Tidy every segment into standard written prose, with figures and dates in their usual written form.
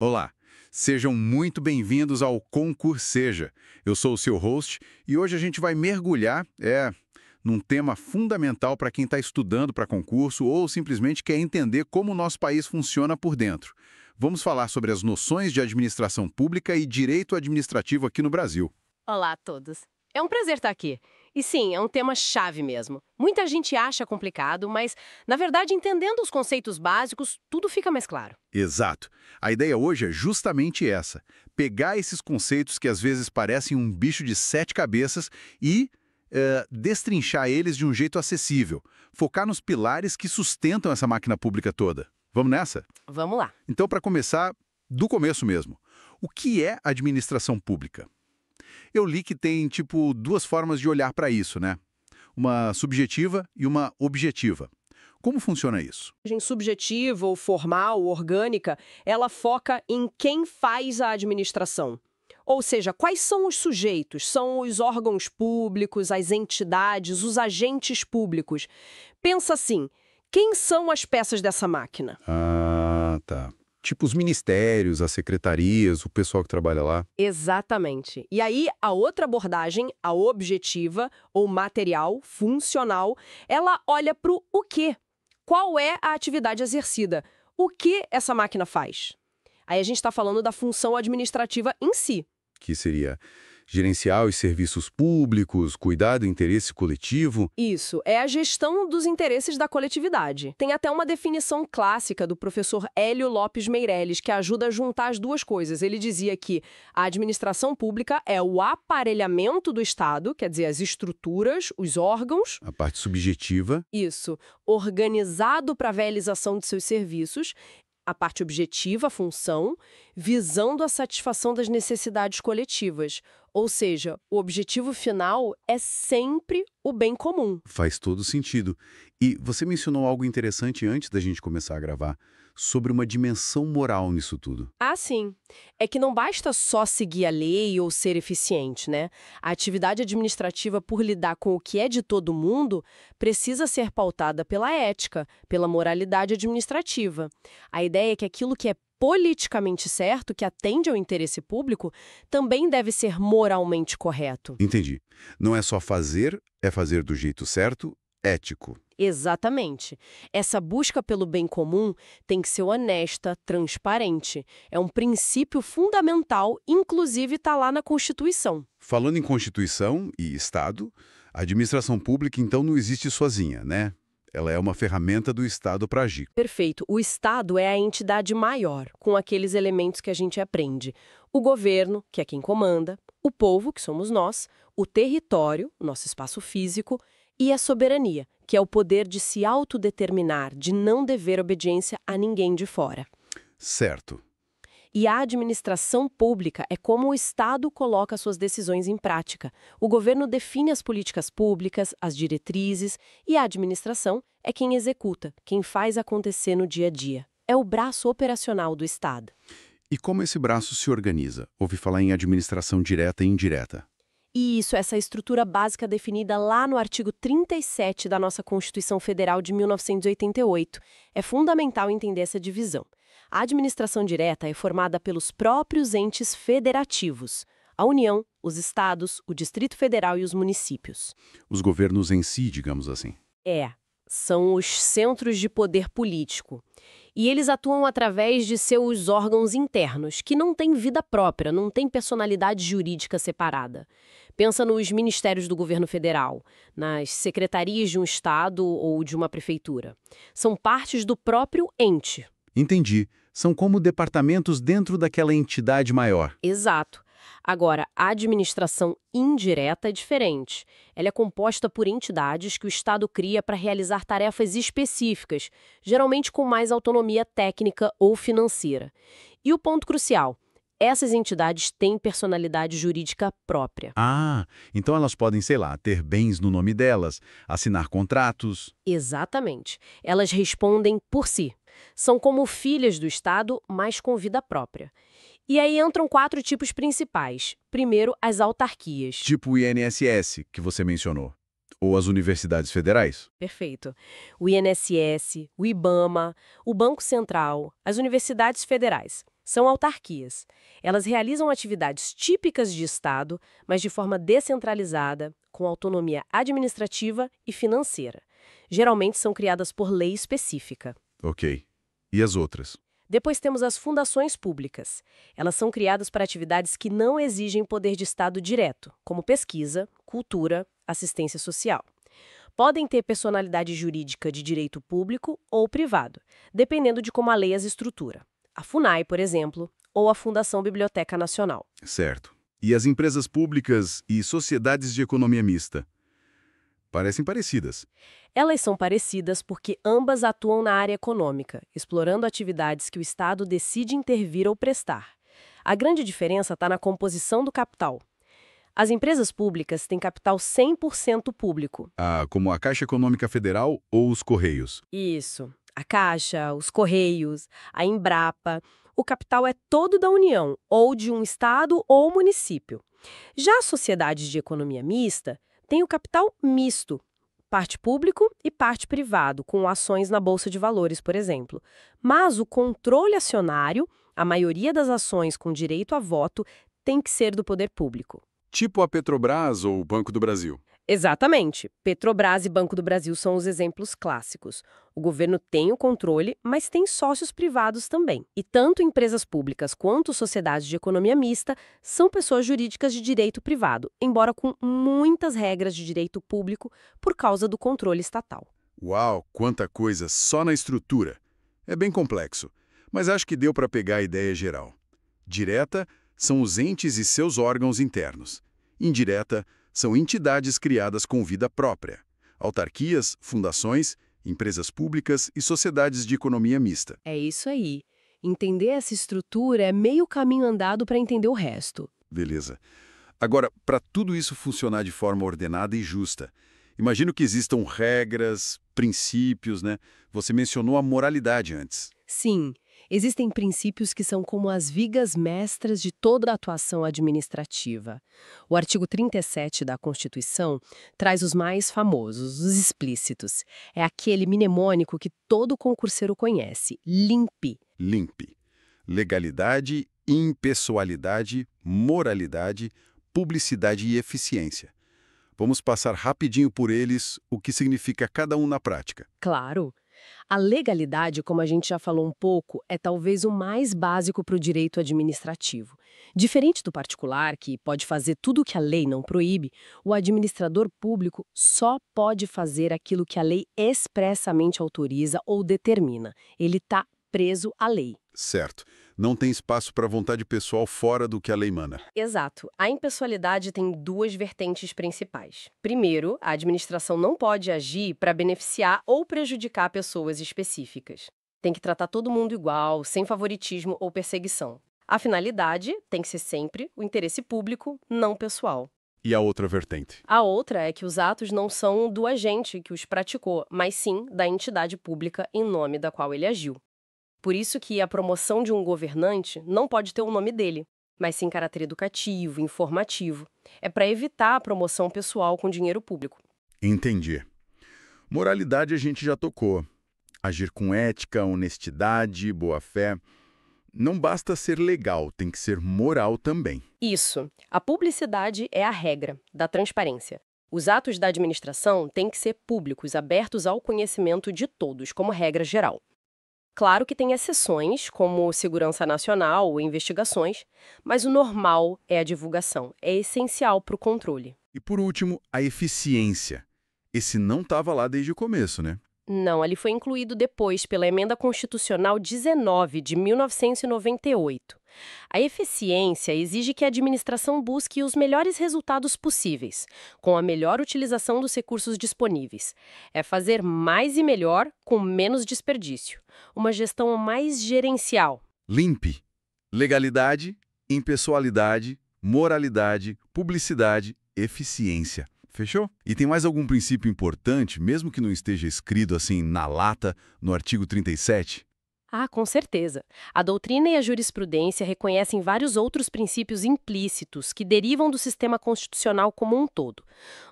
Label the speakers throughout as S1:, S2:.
S1: Olá, sejam muito bem-vindos ao Concurseja. Eu sou o seu host e hoje a gente vai mergulhar, num tema fundamental para quem está estudando para concurso ou simplesmente quer entender como o nosso país funciona por dentro. Vamos falar sobre as noções de administração pública e direito administrativo aqui no Brasil.
S2: Olá a todos. É um prazer estar aqui. E sim, é um tema chave mesmo. Muita gente acha complicado, mas, na verdade, entendendo os conceitos básicos, tudo fica mais claro.
S1: Exato. A ideia hoje é justamente essa: pegar esses conceitos que às vezes parecem um bicho de sete cabeças e destrinchar eles de um jeito acessível. Focar nos pilares que sustentam essa máquina pública toda. Vamos nessa?
S2: Vamos lá.
S1: Então, para começar, do começo mesmo. O que é administração pública? Eu li que tem, duas formas de olhar para isso, né? Uma subjetiva e uma objetiva. Como funciona isso?
S2: A subjetiva ou formal, orgânica, ela foca em quem faz a administração. Ou seja, quais são os sujeitos? São os órgãos públicos, as entidades, os agentes públicos. Pensa assim, quem são as peças dessa máquina?
S1: Ah, tá. Tipo os ministérios, as secretarias, o pessoal que trabalha lá.
S2: Exatamente. E aí, a outra abordagem, a objetiva, ou material, funcional, ela olha para o quê? Qual é a atividade exercida? O que essa máquina faz? Aí a gente está falando da função administrativa em si.
S1: Que seria gerenciar os serviços públicos, cuidar do interesse coletivo.
S2: Isso, é a gestão dos interesses da coletividade. Tem até uma definição clássica do professor Hélio Lopes Meireles, que ajuda a juntar as duas coisas. Ele dizia que a administração pública é o aparelhamento do Estado, quer dizer, as estruturas, os órgãos.
S1: A parte subjetiva.
S2: Isso, organizado para a realização de seus serviços. A parte objetiva, a função, visando a satisfação das necessidades coletivas. Ou seja, o objetivo final é sempre o bem comum.
S1: Faz todo sentido. E você mencionou algo interessante antes da gente começar a gravar, sobre uma dimensão moral nisso tudo.
S2: Ah, sim. É que não basta só seguir a lei ou ser eficiente, né? A atividade administrativa, por lidar com o que é de todo mundo, precisa ser pautada pela ética, pela moralidade administrativa. A ideia é que aquilo que é politicamente certo, que atende ao interesse público, também deve ser moralmente correto.
S1: Entendi. Não é só fazer, é fazer do jeito certo, ético.
S2: Exatamente. Essa busca pelo bem comum tem que ser honesta, transparente. É um princípio fundamental, inclusive está lá na Constituição.
S1: Falando em Constituição e Estado, a administração pública então não existe sozinha, né? Ela é uma ferramenta do Estado para agir.
S2: Perfeito. O Estado é a entidade maior, com aqueles elementos que a gente aprende. O governo, que é quem comanda, o povo, que somos nós, o território, o nosso espaço físico, e a soberania, que é o poder de se autodeterminar, de não dever obediência a ninguém de fora.
S1: Certo.
S2: E a administração pública é como o Estado coloca suas decisões em prática. O governo define as políticas públicas, as diretrizes, e a administração é quem executa, quem faz acontecer no dia a dia. É o braço operacional do Estado.
S1: E como esse braço se organiza? Ouvi falar em administração direta e indireta.
S2: E isso, essa estrutura básica definida lá no artigo 37 da nossa Constituição Federal de 1988. É fundamental entender essa divisão. A administração direta é formada pelos próprios entes federativos, a União, os estados, o Distrito Federal e os municípios.
S1: Os governos em si, digamos assim.
S2: São os centros de poder político. E eles atuam através de seus órgãos internos, que não têm vida própria, não têm personalidade jurídica separada. Pensa nos ministérios do governo federal, nas secretarias de um estado ou de uma prefeitura. São partes do próprio ente.
S1: Entendi. São como departamentos dentro daquela entidade maior.
S2: Exato. Agora, a administração indireta é diferente. Ela é composta por entidades que o Estado cria para realizar tarefas específicas, geralmente com mais autonomia técnica ou financeira. E o ponto crucial: essas entidades têm personalidade jurídica própria.
S1: Ah, então elas podem, sei lá, ter bens no nome delas, assinar contratos.
S2: Exatamente. Elas respondem por si. São como filhas do Estado, mas com vida própria. E aí entram 4 tipos principais. Primeiro, as autarquias.
S1: Tipo o INSS, que você mencionou. Ou as universidades federais.
S2: Perfeito. O INSS, o IBAMA, o Banco Central, as universidades federais. São autarquias. Elas realizam atividades típicas de Estado, mas de forma descentralizada, com autonomia administrativa e financeira. Geralmente são criadas por lei específica.
S1: Ok. E as outras?
S2: Depois temos as fundações públicas. Elas são criadas para atividades que não exigem poder de Estado direto, como pesquisa, cultura, assistência social. Podem ter personalidade jurídica de direito público ou privado, dependendo de como a lei as estrutura. A FUNAI, por exemplo, ou a Fundação Biblioteca Nacional.
S1: Certo. E as empresas públicas e sociedades de economia mista? Parecem parecidas.
S2: Elas são parecidas porque ambas atuam na área econômica, explorando atividades que o Estado decide intervir ou prestar. A grande diferença está na composição do capital. As empresas públicas têm capital 100% público.
S1: Como a Caixa Econômica Federal ou os Correios?
S2: Isso. A Caixa, os Correios, a Embrapa. O capital é todo da União, ou de um Estado ou município. Já as sociedades de economia mista têm o capital misto, parte público e parte privado, com ações na Bolsa de Valores, por exemplo. Mas o controle acionário, a maioria das ações com direito a voto, tem que ser do poder público.
S1: Tipo a Petrobras ou o Banco do Brasil?
S2: Exatamente. Petrobras e Banco do Brasil são os exemplos clássicos. O governo tem o controle, mas tem sócios privados também. E tanto empresas públicas quanto sociedades de economia mista são pessoas jurídicas de direito privado, embora com muitas regras de direito público por causa do controle estatal.
S1: Uau, quanta coisa só na estrutura. É bem complexo, mas acho que deu para pegar a ideia geral. Direta são os entes e seus órgãos internos. Indireta são entidades criadas com vida própria. Autarquias, fundações, empresas públicas e sociedades de economia mista.
S2: É isso aí. Entender essa estrutura é meio caminho andado para entender o resto.
S1: Beleza. Agora, para tudo isso funcionar de forma ordenada e justa, imagino que existam regras, princípios, né? Você mencionou a moralidade antes.
S2: Sim, existem princípios que são como as vigas mestras de toda a atuação administrativa. O artigo 37 da Constituição traz os mais famosos, os explícitos. É aquele mnemônico que todo concurseiro conhece, LIMP.
S1: LIMP. Legalidade, impessoalidade, moralidade, publicidade e eficiência. Vamos passar rapidinho por eles, o que significa cada um na prática.
S2: Claro. A legalidade, como a gente já falou um pouco, é talvez o mais básico para o direito administrativo. Diferente do particular, que pode fazer tudo o que a lei não proíbe, o administrador público só pode fazer aquilo que a lei expressamente autoriza ou determina. Ele está preso à lei.
S1: Certo. Não tem espaço para vontade pessoal fora do que a lei manda.
S2: Exato. A impessoalidade tem duas vertentes principais. Primeiro, a administração não pode agir para beneficiar ou prejudicar pessoas específicas. Tem que tratar todo mundo igual, sem favoritismo ou perseguição. A finalidade tem que ser sempre o interesse público, não pessoal.
S1: E a outra vertente?
S2: A outra é que os atos não são do agente que os praticou, mas sim da entidade pública em nome da qual ele agiu. Por isso que a promoção de um governante não pode ter o nome dele, mas sim caráter educativo, informativo. É para evitar a promoção pessoal com dinheiro público.
S1: Entendi. Moralidade a gente já tocou. Agir com ética, honestidade, boa-fé. Não basta ser legal, tem que ser moral também.
S2: Isso. A publicidade é a regra da transparência. Os atos da administração têm que ser públicos, abertos ao conhecimento de todos, como regra geral. Claro que tem exceções, como segurança nacional ou investigações, mas o normal é a divulgação. É essencial para o controle.
S1: E por último, a eficiência. Esse não estava lá desde o começo, né?
S2: Não, ele foi incluído depois pela Emenda Constitucional 19 de 1998. A eficiência exige que a administração busque os melhores resultados possíveis, com a melhor utilização dos recursos disponíveis. É fazer mais e melhor com menos desperdício. Uma gestão mais gerencial.
S1: LIMP. Legalidade, impessoalidade, moralidade, publicidade, eficiência. Fechou? E tem mais algum princípio importante, mesmo que não esteja escrito assim na lata, no artigo 37?
S2: Com certeza. A doutrina e a jurisprudência reconhecem vários outros princípios implícitos que derivam do sistema constitucional como um todo.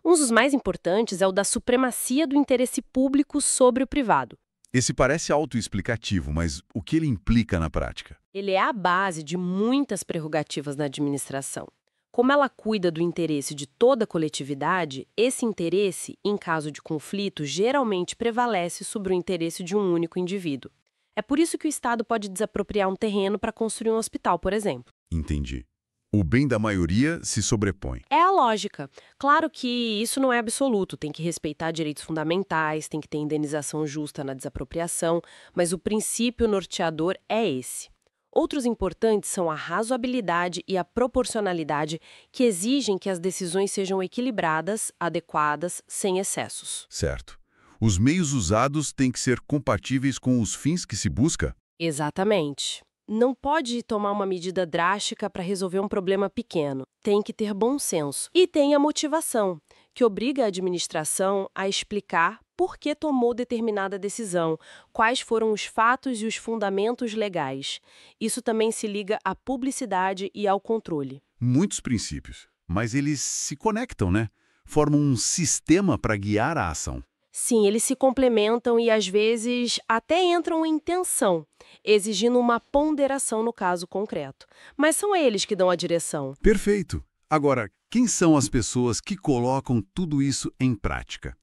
S2: Um dos mais importantes é o da supremacia do interesse público sobre o privado.
S1: Esse parece autoexplicativo, mas o que ele implica na prática?
S2: Ele é a base de muitas prerrogativas na administração. Como ela cuida do interesse de toda a coletividade, esse interesse, em caso de conflito, geralmente prevalece sobre o interesse de um único indivíduo. É por isso que o Estado pode desapropriar um terreno para construir um hospital, por exemplo.
S1: Entendi. O bem da maioria se sobrepõe.
S2: É a lógica. Claro que isso não é absoluto, tem que respeitar direitos fundamentais, tem que ter indenização justa na desapropriação, mas o princípio norteador é esse. Outros importantes são a razoabilidade e a proporcionalidade, que exigem que as decisões sejam equilibradas, adequadas, sem excessos.
S1: Certo. Os meios usados têm que ser compatíveis com os fins que se busca?
S2: Exatamente. Não pode tomar uma medida drástica para resolver um problema pequeno. Tem que ter bom senso. E tem a motivação, que obriga a administração a explicar por que tomou determinada decisão, quais foram os fatos e os fundamentos legais. Isso também se liga à publicidade e ao controle.
S1: Muitos princípios, mas eles se conectam, né? Formam um sistema para guiar a ação.
S2: Sim, eles se complementam e, às vezes, até entram em tensão, exigindo uma ponderação no caso concreto. Mas são eles que dão a direção.
S1: Perfeito. Agora, quem são as pessoas que colocam tudo isso em prática?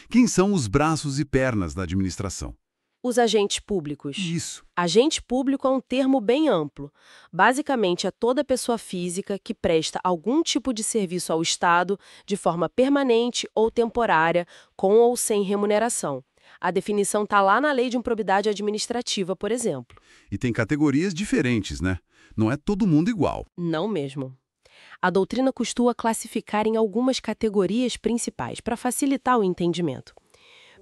S1: Quem são os braços e pernas da administração?
S2: Os agentes públicos.
S1: Isso.
S2: Agente público é um termo bem amplo. Basicamente, é toda pessoa física que presta algum tipo de serviço ao Estado de forma permanente ou temporária, com ou sem remuneração. A definição está lá na Lei de Improbidade Administrativa, por exemplo.
S1: E tem categorias diferentes, né? Não é todo mundo igual.
S2: Não mesmo. A doutrina costuma classificar em algumas categorias principais para facilitar o entendimento.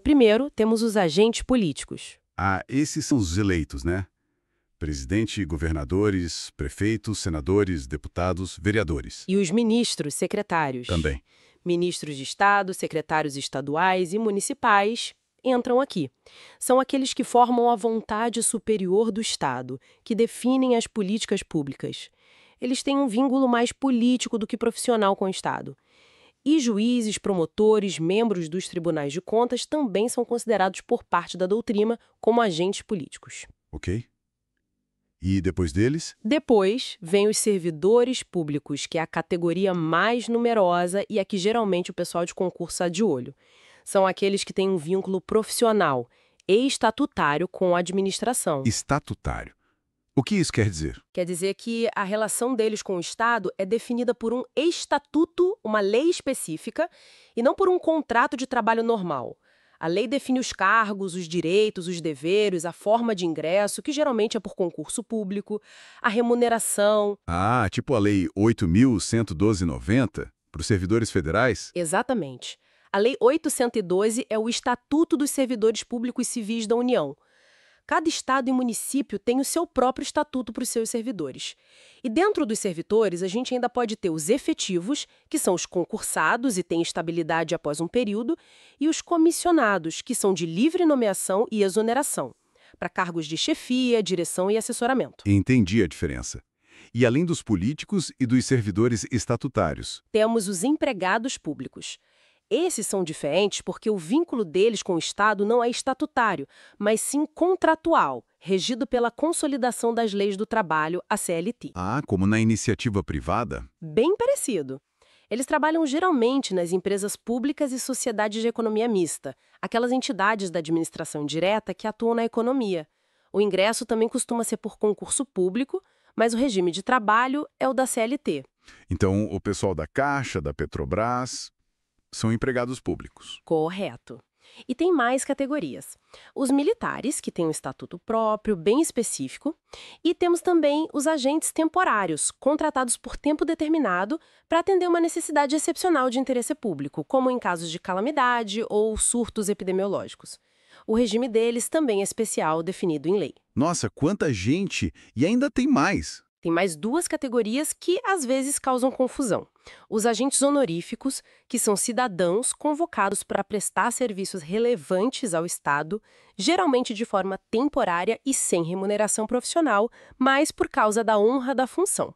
S2: Primeiro, temos os agentes políticos.
S1: Ah, esses são os eleitos, né? Presidente, governadores, prefeitos, senadores, deputados, vereadores.
S2: E os ministros, secretários.
S1: Também.
S2: Ministros de Estado, secretários estaduais e municipais entram aqui. São aqueles que formam a vontade superior do Estado, que definem as políticas públicas. Eles têm um vínculo mais político do que profissional com o Estado. E juízes, promotores, membros dos tribunais de contas também são considerados por parte da doutrina como agentes políticos.
S1: Ok. E depois deles?
S2: Depois, vem os servidores públicos, que é a categoria mais numerosa e a que geralmente o pessoal de concurso está de olho. São aqueles que têm um vínculo profissional e estatutário com a administração.
S1: Estatutário. O que isso quer dizer?
S2: Quer dizer que a relação deles com o Estado é definida por um estatuto, uma lei específica, e não por um contrato de trabalho normal. A lei define os cargos, os direitos, os deveres, a forma de ingresso, que geralmente é por concurso público, a remuneração.
S1: Ah, tipo a Lei 8.112/90 para os servidores federais?
S2: Exatamente. A Lei 812 é o Estatuto dos Servidores Públicos Civis da União. Cada estado e município tem o seu próprio estatuto para os seus servidores. E dentro dos servidores, a gente ainda pode ter os efetivos, que são os concursados e têm estabilidade após um período, e os comissionados, que são de livre nomeação e exoneração, para cargos de chefia, direção e assessoramento.
S1: Entendi a diferença. E além dos políticos e dos servidores estatutários?
S2: Temos os empregados públicos. Esses são diferentes porque o vínculo deles com o Estado não é estatutário, mas sim contratual, regido pela Consolidação das Leis do Trabalho, a CLT.
S1: Ah, como na iniciativa privada?
S2: Bem parecido. Eles trabalham geralmente nas empresas públicas e sociedades de economia mista, aquelas entidades da administração direta que atuam na economia. O ingresso também costuma ser por concurso público, mas o regime de trabalho é o da CLT.
S1: Então, o pessoal da Caixa, da Petrobras, são empregados públicos.
S2: Correto. E tem mais categorias. Os militares, que têm um estatuto próprio, bem específico, e temos também os agentes temporários, contratados por tempo determinado para atender uma necessidade excepcional de interesse público, como em casos de calamidade ou surtos epidemiológicos. O regime deles também é especial, definido em lei.
S1: Nossa, quanta gente! E ainda tem mais!
S2: Tem mais duas categorias que, às vezes, causam confusão. Os agentes honoríficos, que são cidadãos convocados para prestar serviços relevantes ao Estado, geralmente de forma temporária e sem remuneração profissional, mas por causa da honra da função.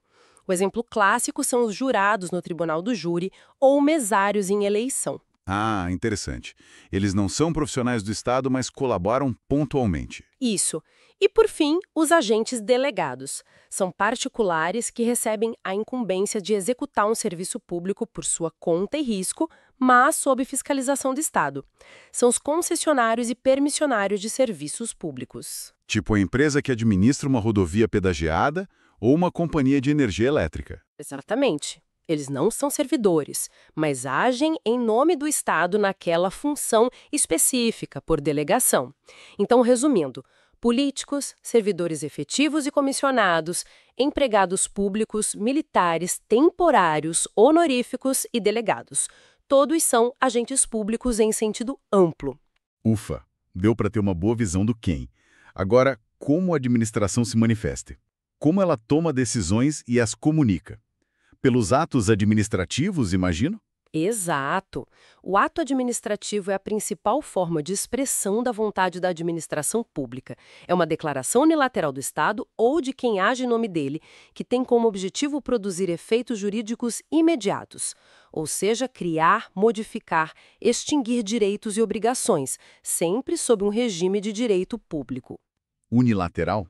S2: O exemplo clássico são os jurados no tribunal do júri ou mesários em eleição.
S1: Ah, interessante. Eles não são profissionais do Estado, mas colaboram pontualmente.
S2: Isso. E, por fim, os agentes delegados. São particulares que recebem a incumbência de executar um serviço público por sua conta e risco, mas sob fiscalização do Estado. São os concessionários e permissionários de serviços públicos.
S1: Tipo a empresa que administra uma rodovia pedagiada ou uma companhia de energia elétrica.
S2: Exatamente. Eles não são servidores, mas agem em nome do Estado naquela função específica, por delegação. Então, resumindo, políticos, servidores efetivos e comissionados, empregados públicos, militares, temporários, honoríficos e delegados. Todos são agentes públicos em sentido amplo.
S1: Ufa, deu para ter uma boa visão do quem. Agora, como a administração se manifesta? Como ela toma decisões e as comunica? Pelos atos administrativos, imagino?
S2: Exato. O ato administrativo é a principal forma de expressão da vontade da administração pública. É uma declaração unilateral do Estado ou de quem age em nome dele, que tem como objetivo produzir efeitos jurídicos imediatos, ou seja, criar, modificar, extinguir direitos e obrigações, sempre sob um regime de direito público.
S1: Unilateral?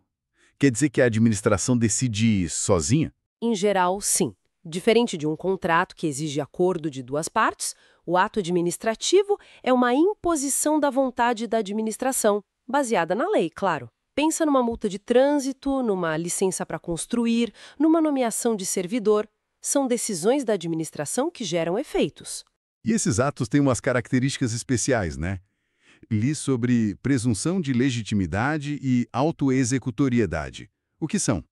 S1: Quer dizer que a administração decide sozinha?
S2: Em geral, sim. Diferente de um contrato que exige acordo de duas partes, o ato administrativo é uma imposição da vontade da administração, baseada na lei, claro. Pensa numa multa de trânsito, numa licença para construir, numa nomeação de servidor. São decisões da administração que geram efeitos.
S1: E esses atos têm umas características especiais, né? Li sobre presunção de legitimidade e autoexecutoriedade. O que são?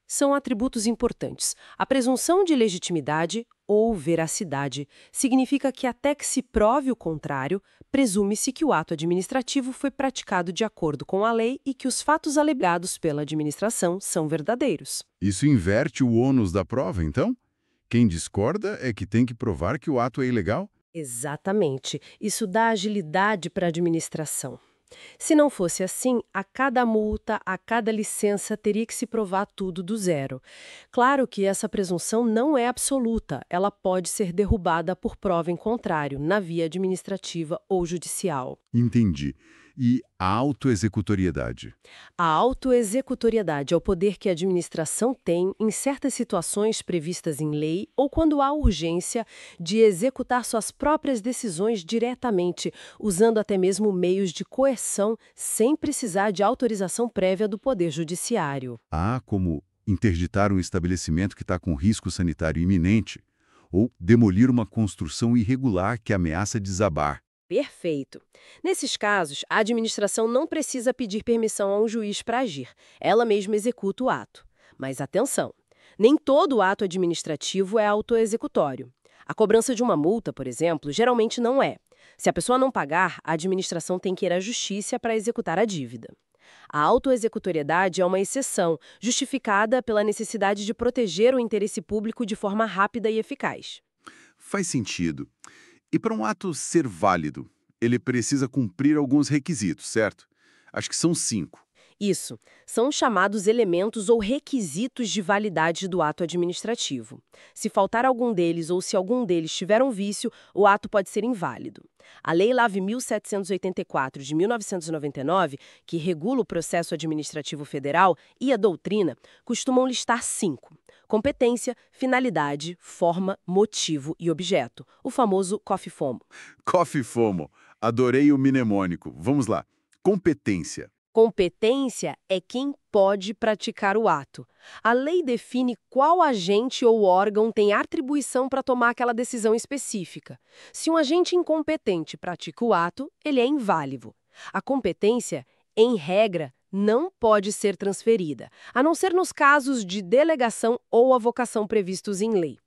S2: São atributos importantes. A presunção de legitimidade ou veracidade significa que até que se prove o contrário, presume-se que o ato administrativo foi praticado de acordo com a lei e que os fatos alegados pela administração são verdadeiros.
S1: Isso inverte o ônus da prova, então? Quem discorda é que tem que provar que o ato é ilegal?
S2: Exatamente. Isso dá agilidade para a administração. Se não fosse assim, a cada multa, a cada licença, teria que se provar tudo do zero. Claro que essa presunção não é absoluta, ela pode ser derrubada por prova em contrário, na via administrativa ou judicial.
S1: Entendi. E a autoexecutoriedade?
S2: A autoexecutoriedade é o poder que a administração tem em certas situações previstas em lei ou quando há urgência de executar suas próprias decisões diretamente, usando até mesmo meios de coerção sem precisar de autorização prévia do Poder Judiciário.
S1: Há como interditar um estabelecimento que está com risco sanitário iminente ou demolir uma construção irregular que ameaça desabar.
S2: Perfeito. Nesses casos, a administração não precisa pedir permissão a um juiz para agir. Ela mesma executa o ato. Mas atenção, nem todo ato administrativo é autoexecutório. A cobrança de uma multa, por exemplo, geralmente não é. Se a pessoa não pagar, a administração tem que ir à justiça para executar a dívida. A autoexecutoriedade é uma exceção, justificada pela necessidade de proteger o interesse público de forma rápida e eficaz.
S1: Faz sentido. E para um ato ser válido, ele precisa cumprir alguns requisitos, certo? Acho que são 5.
S2: Isso, são chamados elementos ou requisitos de validade do ato administrativo. Se faltar algum deles ou se algum deles tiver um vício, o ato pode ser inválido. A Lei 9.784 de 1999, que regula o processo administrativo federal, e a doutrina, costumam listar 5. Competência, finalidade, forma, motivo e objeto. O famoso COFFIFOMO.
S1: COFFIFOMO. Adorei o mnemônico. Vamos lá. Competência.
S2: Competência é quem pode praticar o ato. A lei define qual agente ou órgão tem atribuição para tomar aquela decisão específica. Se um agente incompetente pratica o ato, ele é inválido. A competência, em regra, não pode ser transferida, a não ser nos casos de delegação ou avocação previstos em lei.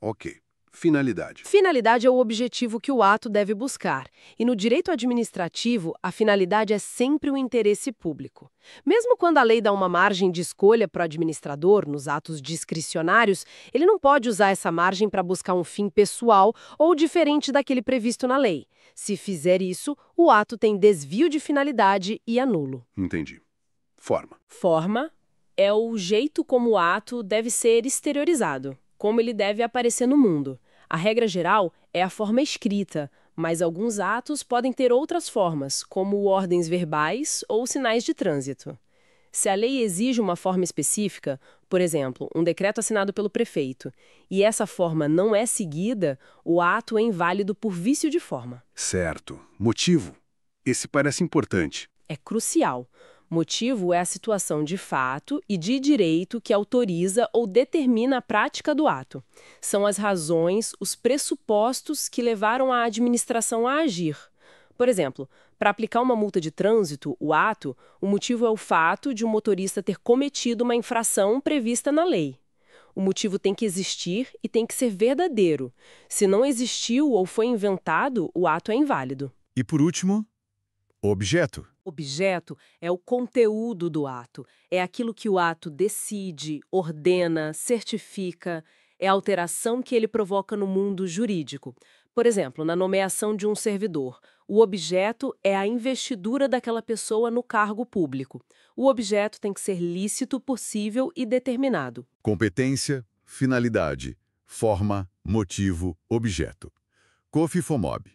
S1: Ok. Finalidade.
S2: Finalidade é o objetivo que o ato deve buscar, e no direito administrativo, a finalidade é sempre o interesse público. Mesmo quando a lei dá uma margem de escolha para o administrador nos atos discricionários, ele não pode usar essa margem para buscar um fim pessoal ou diferente daquele previsto na lei. Se fizer isso, o ato tem desvio de finalidade e é nulo.
S1: Entendi. Forma.
S2: Forma é o jeito como o ato deve ser exteriorizado, como ele deve aparecer no mundo. A regra geral é a forma escrita, Mas alguns atos podem ter outras formas, como ordens verbais ou sinais de trânsito. Se a lei exige uma forma específica, por exemplo, um decreto assinado pelo prefeito, e essa forma não é seguida, o ato é inválido por vício de forma.
S1: Certo. Motivo? Esse parece importante.
S2: É crucial. Motivo é a situação de fato e de direito que autoriza ou determina a prática do ato. São as razões, os pressupostos que levaram a administração a agir. Por exemplo, para aplicar uma multa de trânsito, o motivo é o fato de um motorista ter cometido uma infração prevista na lei. O motivo tem que existir e tem que ser verdadeiro. Se não existiu ou foi inventado, o ato é inválido.
S1: E por último, objeto.
S2: Objeto é o conteúdo do ato. É aquilo que o ato decide, ordena, certifica. É a alteração que ele provoca no mundo jurídico. Por exemplo, na nomeação de um servidor, o objeto é a investidura daquela pessoa no cargo público. O objeto tem que ser lícito, possível e determinado.
S1: Competência, finalidade, forma, motivo, objeto. COFIFOMOB.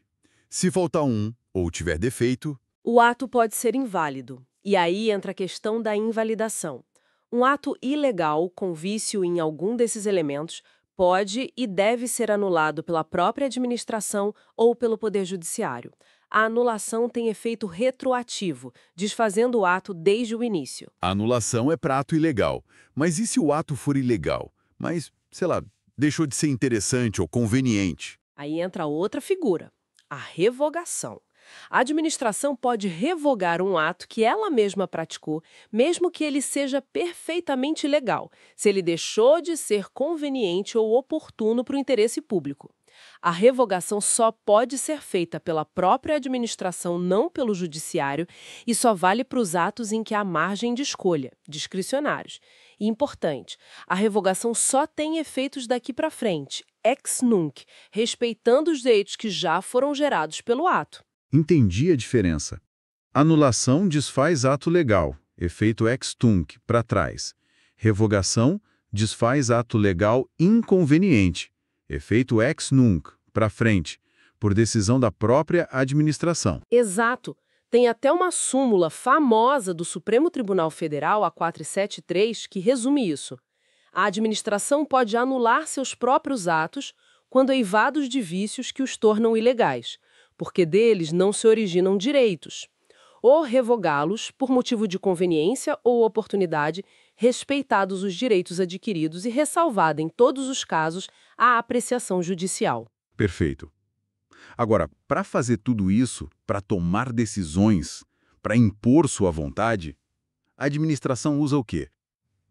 S1: Se faltar um ou tiver defeito,
S2: O ato pode ser inválido. E aí entra a questão da invalidação. Um ato ilegal com vício em algum desses elementos pode e deve ser anulado pela própria administração ou pelo Poder Judiciário. A anulação tem efeito retroativo, desfazendo o ato desde o início.
S1: a anulação é para ato ilegal. Mas e se o ato for ilegal? Mas, sei lá, deixou de ser interessante ou conveniente?
S2: Aí entra outra figura, a revogação. A administração pode revogar um ato que ela mesma praticou, mesmo que ele seja perfeitamente legal, se ele deixou de ser conveniente ou oportuno para o interesse público. A revogação só pode ser feita pela própria administração, não pelo judiciário, e só vale para os atos em que há margem de escolha, discricionários. E importante, a revogação só tem efeitos daqui para frente, ex nunc, respeitando os direitos que já foram gerados pelo ato.
S1: Entendi a diferença. Anulação desfaz ato legal, efeito ex tunc, para trás. Revogação desfaz ato legal inconveniente, efeito ex nunc, para frente, por decisão da própria administração.
S2: Exato. Tem até uma súmula famosa do Supremo Tribunal Federal, a 473, que resume isso. A administração pode anular seus próprios atos quando eivados de vícios que os tornam ilegais, porque deles não se originam direitos, ou revogá-los por motivo de conveniência ou oportunidade, respeitados os direitos adquiridos e ressalvada em todos os casos a apreciação judicial.
S1: Perfeito. Agora, para fazer tudo isso, para tomar decisões, para impor sua vontade, a administração usa o quê?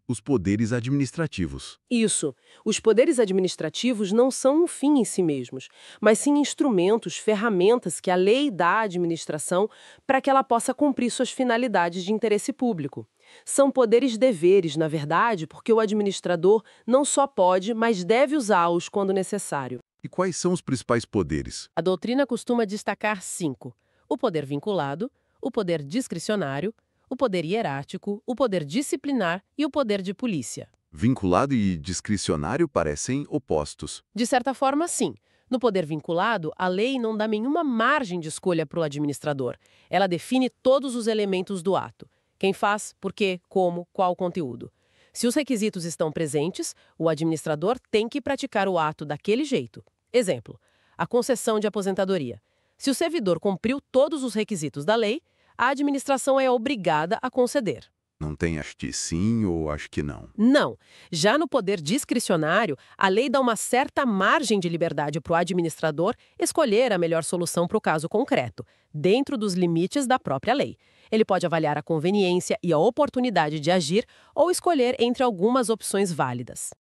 S1: Os poderes administrativos.
S2: Isso. Os poderes administrativos não são um fim em si mesmos, mas sim instrumentos, ferramentas que a lei dá à administração para que ela possa cumprir suas finalidades de interesse público. São poderes-deveres, na verdade, porque o administrador não só pode, mas deve usá-los quando necessário.
S1: E quais são os principais poderes?
S2: A doutrina costuma destacar 5: o poder vinculado, o poder discricionário, o poder hierárquico, o poder disciplinar e o poder de polícia.
S1: Vinculado e discricionário parecem opostos.
S2: De certa forma, sim. No poder vinculado, a lei não dá nenhuma margem de escolha para o administrador. Ela define todos os elementos do ato. Quem faz, por quê, como, qual conteúdo. Se os requisitos estão presentes, o administrador tem que praticar o ato daquele jeito. Exemplo, a concessão de aposentadoria. Se o servidor cumpriu todos os requisitos da lei, a administração é obrigada a conceder.
S1: Não tem acho que sim ou acho que não.
S2: Não. Já no poder discricionário, a lei dá uma certa margem de liberdade para o administrador escolher a melhor solução para o caso concreto, dentro dos limites da própria lei. Ele pode avaliar a conveniência e a oportunidade de agir ou escolher entre algumas opções válidas.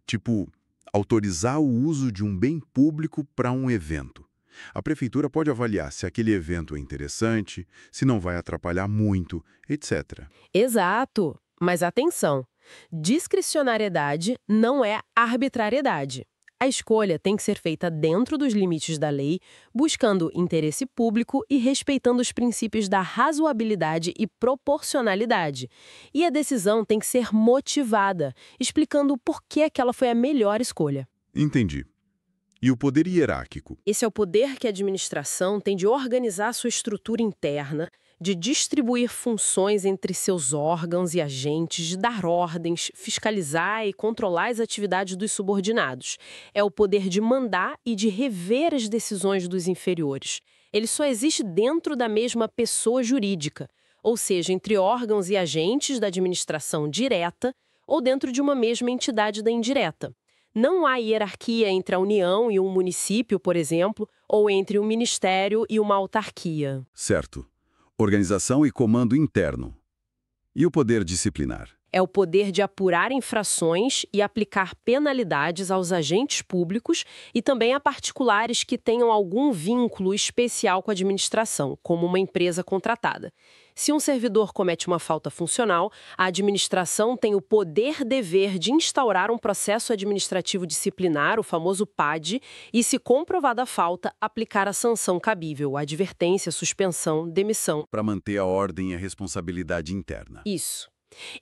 S1: Tipo, autorizar o uso de um bem público para um evento. A prefeitura pode avaliar se aquele evento é interessante, se não vai atrapalhar muito, etc.
S2: Exato. Mas atenção, discricionariedade não é arbitrariedade. A escolha tem que ser feita dentro dos limites da lei, buscando interesse público e respeitando os princípios da razoabilidade e proporcionalidade. E a decisão tem que ser motivada, explicando por que aquela foi a melhor escolha.
S1: Entendi. E o poder hierárquico?
S2: Esse é o poder que a administração tem de organizar sua estrutura interna, de distribuir funções entre seus órgãos e agentes, de dar ordens, fiscalizar e controlar as atividades dos subordinados. É o poder de mandar e de rever as decisões dos inferiores. Ele só existe dentro da mesma pessoa jurídica, ou seja, entre órgãos e agentes da administração direta ou dentro de uma mesma entidade da indireta. Não há hierarquia entre a União e um município, por exemplo, ou entre um ministério e uma autarquia.
S1: Certo. Organização e comando interno. E o poder disciplinar?
S2: É o poder de apurar infrações e aplicar penalidades aos agentes públicos e também a particulares que tenham algum vínculo especial com a administração, como uma empresa contratada. Se um servidor comete uma falta funcional, a administração tem o poder-dever de instaurar um processo administrativo disciplinar, o famoso PAD, e, se comprovada a falta, aplicar a sanção cabível, advertência, suspensão, demissão.
S1: Para manter a ordem e a responsabilidade interna.
S2: Isso.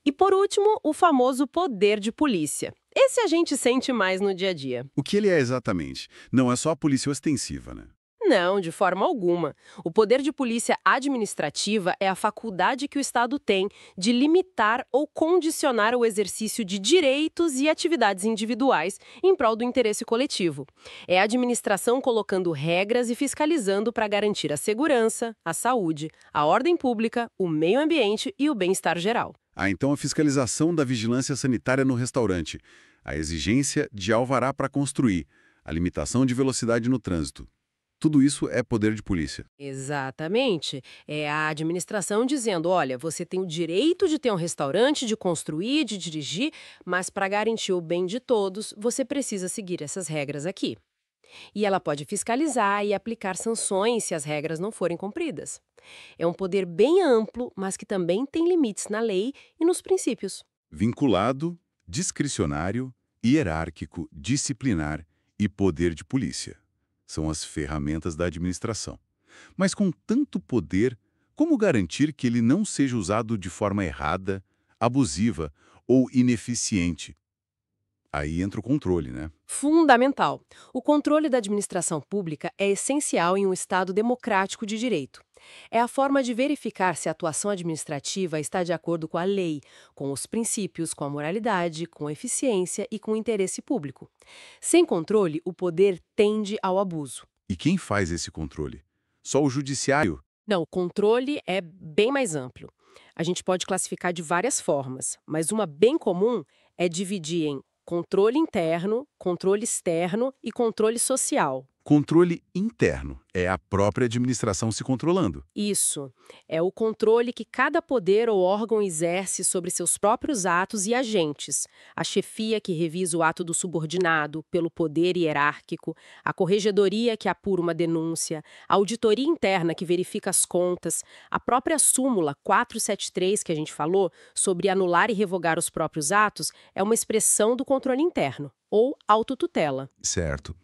S2: E, por último, o famoso poder de polícia. Esse a gente sente mais no dia a dia.
S1: O que ele é exatamente? Não é só a polícia ostensiva, né?
S2: Não, de forma alguma. O poder de polícia administrativa é a faculdade que o Estado tem de limitar ou condicionar o exercício de direitos e atividades individuais em prol do interesse coletivo. É a administração colocando regras e fiscalizando para garantir a segurança, a saúde, a ordem pública, o meio ambiente e o bem-estar geral.
S1: Então a fiscalização da vigilância sanitária no restaurante, a exigência de alvará para construir, a limitação de velocidade no trânsito. Tudo isso é poder de polícia.
S2: Exatamente. É a administração dizendo, olha, você tem o direito de ter um restaurante, de construir, de dirigir, mas para garantir o bem de todos, você precisa seguir essas regras aqui. E ela pode fiscalizar e aplicar sanções se as regras não forem cumpridas. É um poder bem amplo, mas que também tem limites na lei e nos princípios.
S1: Vinculado, discricionário, hierárquico, disciplinar e poder de polícia. São as ferramentas da administração. Mas com tanto poder, como garantir que ele não seja usado de forma errada, abusiva ou ineficiente? Aí entra o controle, né?
S2: Fundamental. O controle da administração pública é essencial em um Estado democrático de direito. É a forma de verificar se a atuação administrativa está de acordo com a lei, com os princípios, com a moralidade, com a eficiência e com o interesse público. Sem controle, o poder tende ao abuso.
S1: E quem faz esse controle? Só o judiciário?
S2: Não, o controle é bem mais amplo. A gente pode classificar de várias formas, mas uma bem comum é dividir em controle interno, controle externo e controle social.
S1: Controle interno é a própria administração se controlando.
S2: Isso. É o controle que cada poder ou órgão exerce sobre seus próprios atos e agentes. A chefia que revisa o ato do subordinado pelo poder hierárquico, a corregedoria que apura uma denúncia, a auditoria interna que verifica as contas, a própria súmula 473 que a gente falou sobre anular e revogar os próprios atos é uma expressão do controle interno, ou autotutela.
S1: Certo.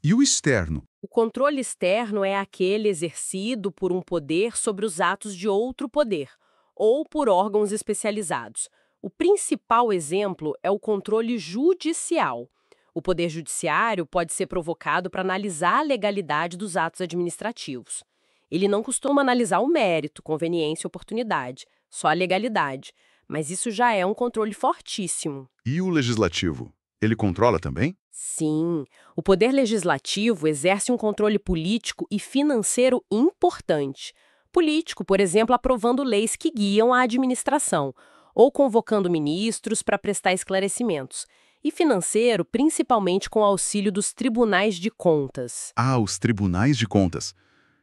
S1: E o externo?
S2: O controle externo é aquele exercido por um poder sobre os atos de outro poder, ou por órgãos especializados. O principal exemplo é o controle judicial. O poder judiciário pode ser provocado para analisar a legalidade dos atos administrativos. Ele não costuma analisar o mérito, conveniência e oportunidade, só a legalidade. Mas isso já é um controle fortíssimo.
S1: E o legislativo? Ele controla também?
S2: Sim, o poder legislativo exerce um controle político e financeiro importante. Político, por exemplo, aprovando leis que guiam a administração, ou convocando ministros para prestar esclarecimentos. E financeiro, principalmente com o auxílio dos tribunais de contas.
S1: Ah, os tribunais de contas.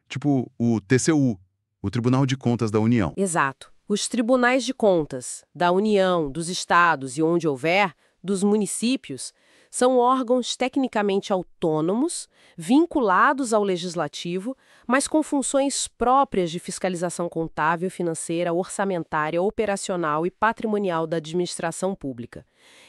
S1: Tipo o TCU, o Tribunal de Contas da União.
S2: Exato. Os tribunais de contas da União, dos estados e onde houver, dos municípios, são órgãos tecnicamente autônomos, vinculados ao legislativo, mas com funções próprias de fiscalização contábil, financeira, orçamentária, operacional e patrimonial da administração pública.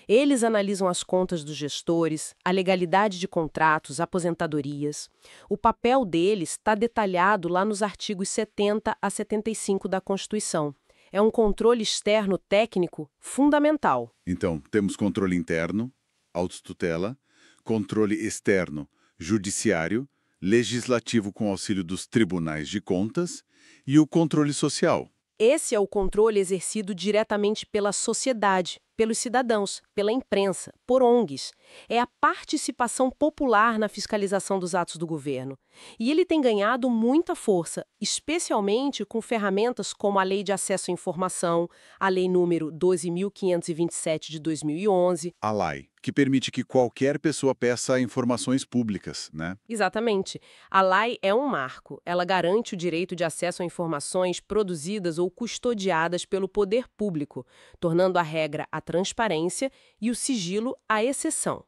S2: Eles analisam as contas dos gestores, a legalidade de contratos, aposentadorias. O papel deles está detalhado lá nos artigos 70 a 75 da Constituição. É um controle externo técnico fundamental.
S1: Então, temos controle interno, autotutela, controle externo, judiciário, legislativo com auxílio dos tribunais de contas e o controle social.
S2: Esse é o controle exercido diretamente pela sociedade, pelos cidadãos, pela imprensa, por ONGs. É a participação popular na fiscalização dos atos do governo. E ele tem ganhado muita força, especialmente com ferramentas como a Lei de Acesso à Informação, a Lei número 12.527 de 2011.
S1: A lei, que permite que qualquer pessoa peça informações públicas, né?
S2: Exatamente. A lei é um marco. Ela garante o direito de acesso a informações produzidas ou custodiadas pelo poder público, tornando a regra a transparência e o sigilo a exceção.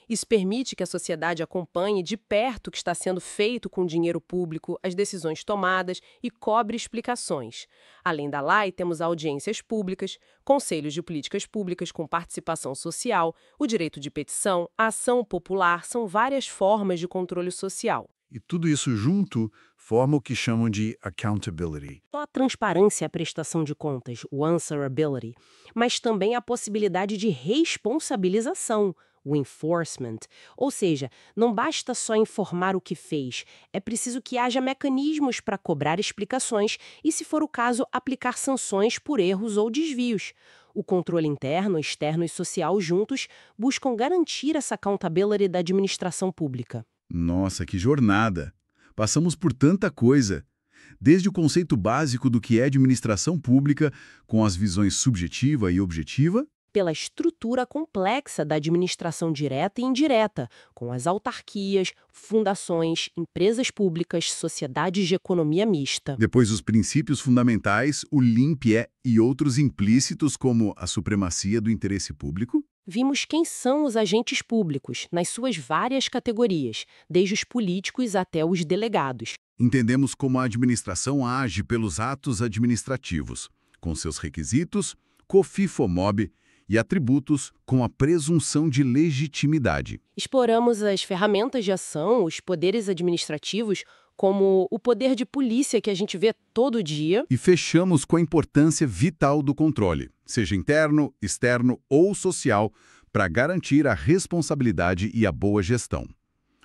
S2: Isso permite que a sociedade acompanhe de perto o que está sendo feito com o dinheiro público, as decisões tomadas e cobre explicações. Além da lei, temos audiências públicas, conselhos de políticas públicas com participação social, o direito de petição, a ação popular, são várias formas de controle social.
S1: E tudo isso junto forma o que chamam de accountability.
S2: Só a transparência e a prestação de contas, o answerability, mas também a possibilidade de responsabilização, o enforcement. Ou seja, não basta só informar o que fez, é preciso que haja mecanismos para cobrar explicações e, se for o caso, aplicar sanções por erros ou desvios. O controle interno, externo e social juntos buscam garantir essa accountability da administração pública.
S1: Nossa, que jornada! Passamos por tanta coisa. Desde o conceito básico do que é administração pública, com as visões subjetiva e objetiva,
S2: Pela estrutura complexa da administração direta e indireta, com as autarquias, fundações, empresas públicas, sociedades de economia mista.
S1: depois os princípios fundamentais, o limp-é e outros implícitos como a supremacia do interesse público,
S2: Vimos quem são os agentes públicos, nas suas várias categorias, desde os políticos até os delegados.
S1: entendemos como a administração age pelos atos administrativos, com seus requisitos, COFIFO-MOB e atributos com a presunção de legitimidade.
S2: Exploramos as ferramentas de ação, os poderes administrativos, como o poder de polícia que a gente vê todo dia.
S1: E fechamos com a importância vital do controle, seja interno, externo ou social, para garantir a responsabilidade e a boa gestão.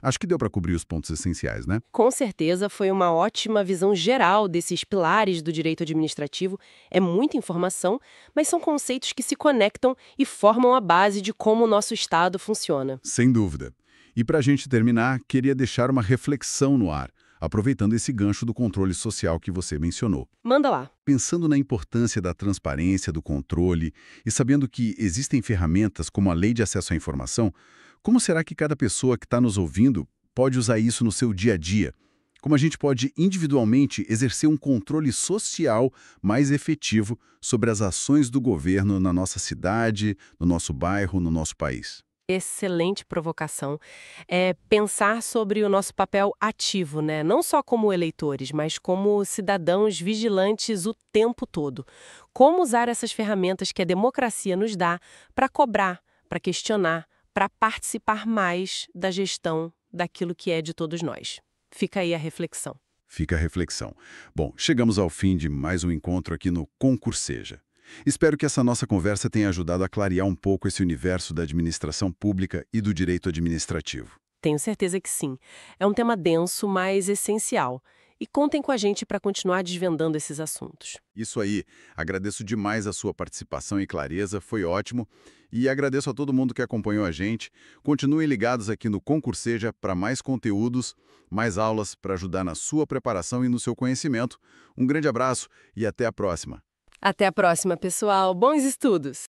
S1: Acho que deu para cobrir os pontos essenciais, né?
S2: Com certeza foi uma ótima visão geral desses pilares do direito administrativo. É muita informação, mas são conceitos que se conectam e formam a base de como o nosso Estado funciona.
S1: Sem dúvida. E para a gente terminar, queria deixar uma reflexão no ar, aproveitando esse gancho do controle social que você mencionou.
S2: Manda lá.
S1: Pensando na importância da transparência, do controle, e sabendo que existem ferramentas como a Lei de Acesso à Informação, como será que cada pessoa que está nos ouvindo pode usar isso no seu dia a dia? Como a gente pode individualmente exercer um controle social mais efetivo sobre as ações do governo na nossa cidade, no nosso bairro, no nosso país?
S2: Excelente provocação. É pensar sobre o nosso papel ativo, né? Não só como eleitores, mas como cidadãos vigilantes o tempo todo. Como usar essas ferramentas que a democracia nos dá para cobrar, para questionar, para participar mais da gestão daquilo que é de todos nós. Fica aí a reflexão.
S1: Fica a reflexão. Bom, chegamos ao fim de mais um encontro aqui no Concurseja. Espero que essa nossa conversa tenha ajudado a clarear um pouco esse universo da administração pública e do direito administrativo.
S2: Tenho certeza que sim. É um tema denso, mas essencial. E contem com a gente para continuar desvendando esses assuntos.
S1: Isso aí. Agradeço demais a sua participação e clareza, foi ótimo. E agradeço a todo mundo que acompanhou a gente. Continuem ligados aqui no Concurseja para mais conteúdos, mais aulas para ajudar na sua preparação e no seu conhecimento. Um grande abraço e até a próxima.
S2: Até a próxima, pessoal. Bons estudos!